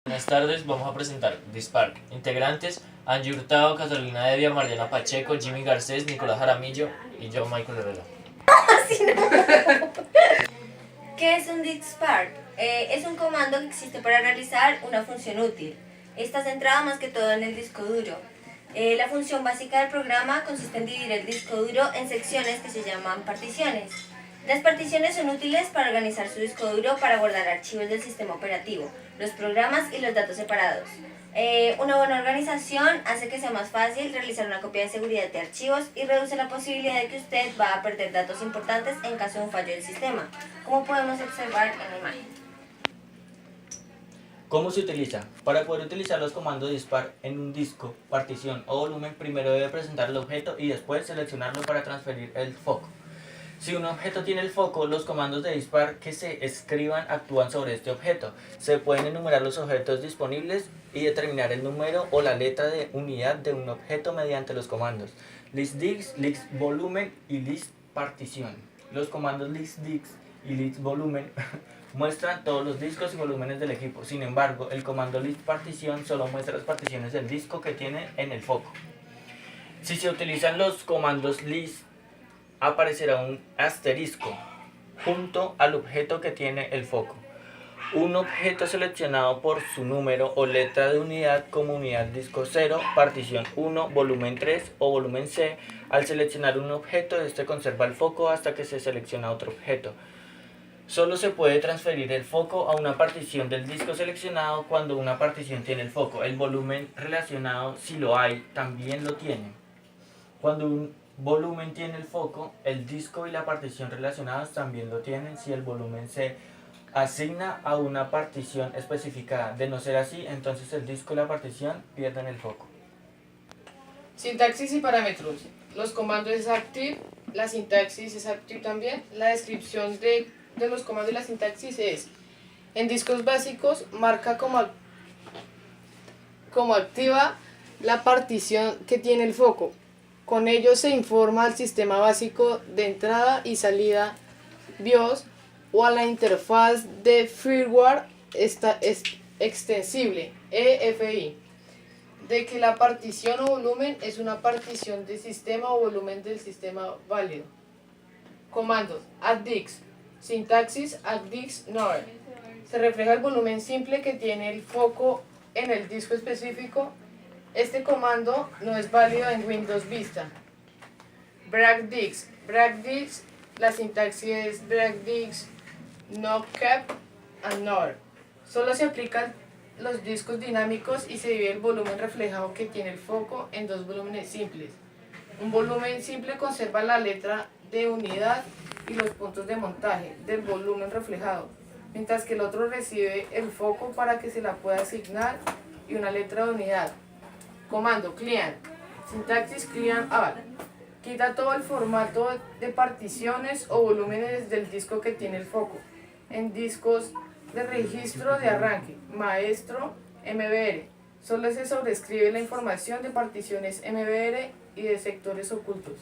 Buenas tardes, vamos a presentar Dispark. Integrantes: Angie Hurtado, Catalina Evia, Mariana Pacheco, Jimmy Garcés, Nicolás Jaramillo y yo, Michael Herrera. ¿Qué es un Dispark? Es un comando que existe para realizar una función útil. Está centrado más que todo en el disco duro. La función básica del programa consiste en dividir el disco duro en secciones que se llaman particiones. Las particiones son útiles para organizar su disco duro para guardar archivos del sistema operativo, los programas y los datos separados. Una buena organización hace que sea más fácil realizar una copia de seguridad de archivos y reduce la posibilidad de que usted va a perder datos importantes en caso de un fallo del sistema, como podemos observar en la imagen. ¿Cómo se utiliza? Para poder utilizar los comandos dispar en un disco, partición o volumen, primero debe presentar el objeto y después seleccionarlo para transferir el foco. Si un objeto tiene el foco, los comandos de dispar que se escriban actúan sobre este objeto. Se pueden enumerar los objetos disponibles y determinar el número o la letra de unidad de un objeto mediante los comandos listDisc, listVolumen y listPartition. Los comandos listDisc y listVolumen muestran todos los discos y volúmenes del equipo. Sin embargo, el comando listPartition solo muestra las particiones del disco que tiene en el foco. Si se utilizan los comandos list, aparecerá un asterisco junto al objeto que tiene el foco. Un objeto seleccionado por su número o letra de unidad como unidad disco 0, partición 1, volumen 3 o volumen C. Al seleccionar un objeto, este conserva el foco hasta que se selecciona otro objeto. Solo se puede transferir el foco a una partición del disco seleccionado cuando una partición tiene el foco. El volumen relacionado, si lo hay, también lo tiene. Cuando un volumen tiene el foco, el disco y la partición relacionados también lo tienen si el volumen se asigna a una partición especificada. De no ser así, entonces el disco y la partición pierden el foco. Sintaxis y parámetros. Los comandos es active, la sintaxis es active también. La descripción de los comandos y la sintaxis es: en discos básicos marca como activa la partición que tiene el foco. Con ello se informa al sistema básico de entrada y salida BIOS o a la interfaz de firmware extensible EFI de que la partición o volumen es una partición de sistema o volumen del sistema válido. Comandos addDisc, sintaxis addDisc nor. Se refleja el volumen simple que tiene el foco en el disco específico. Este comando no es válido en Windows Vista. BreakDisc, la sintaxis es BreakDisc, no cap and nor. Solo se aplican los discos dinámicos y se divide el volumen reflejado que tiene el foco en dos volúmenes simples. Un volumen simple conserva la letra de unidad y los puntos de montaje del volumen reflejado, mientras que el otro recibe el foco para que se la pueda asignar y una letra de unidad. Comando clean, sintaxis clean all. Quita todo el formato de particiones o volúmenes del disco que tiene el foco. En discos de registro de arranque, maestro, MBR, solo se sobrescribe la información de particiones MBR y de sectores ocultos.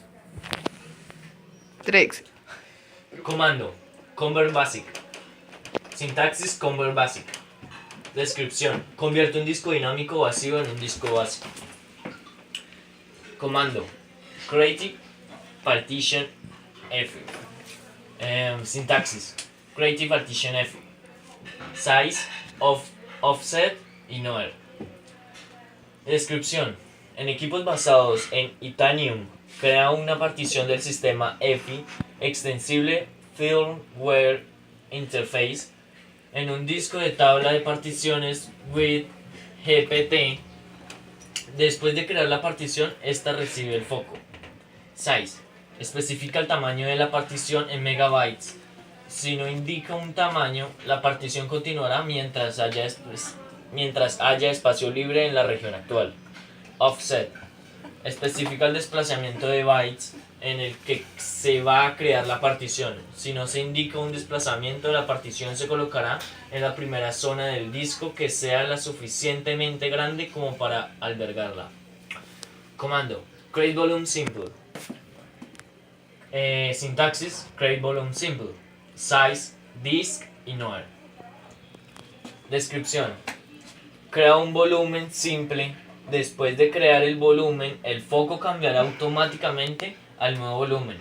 Trex. Comando: Convert Basic. Sintaxis: Convert Basic. Descripción: convierte un disco dinámico vacío en un disco básico. Comando: Creative Partition F. Sintaxis: Creative Partition F. Size, Offset y Nowhere. Descripción: en equipos basados en Itanium, crea una partición del sistema EFI extensible Firmware Interface en un disco de tabla de particiones with GPT. Después de crear la partición, esta recibe el foco. Size: especifica el tamaño de la partición en megabytes. Si no indica un tamaño, la partición continuará mientras haya espacio libre en la región actual. Offset: especifica el desplazamiento de bytes en el que se va a crear la partición. Si no se indica un desplazamiento, la partición se colocará en la primera zona del disco que sea la suficientemente grande como para albergarla. Comando: Create Volume Simple. Sintaxis: Create Volume Simple. Size, Disc y Nowhere. Descripción: crea un volumen simple. Después de crear el volumen, el foco cambiará automáticamente al nuevo volumen.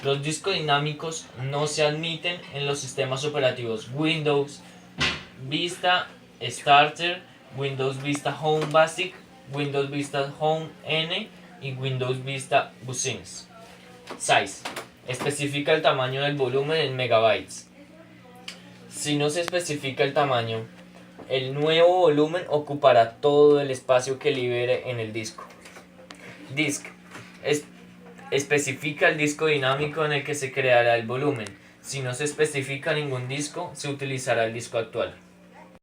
Los discos dinámicos no se admiten en los sistemas operativos Windows Vista Starter, Windows Vista Home Basic, Windows Vista Home N y Windows Vista Business. Size. Especifica el tamaño del volumen en megabytes. Si no se especifica el tamaño, el nuevo volumen ocupará todo el espacio que libere en el disco. Disk. Especifica el disco dinámico en el que se creará el volumen. Si no se especifica ningún disco, se utilizará el disco actual.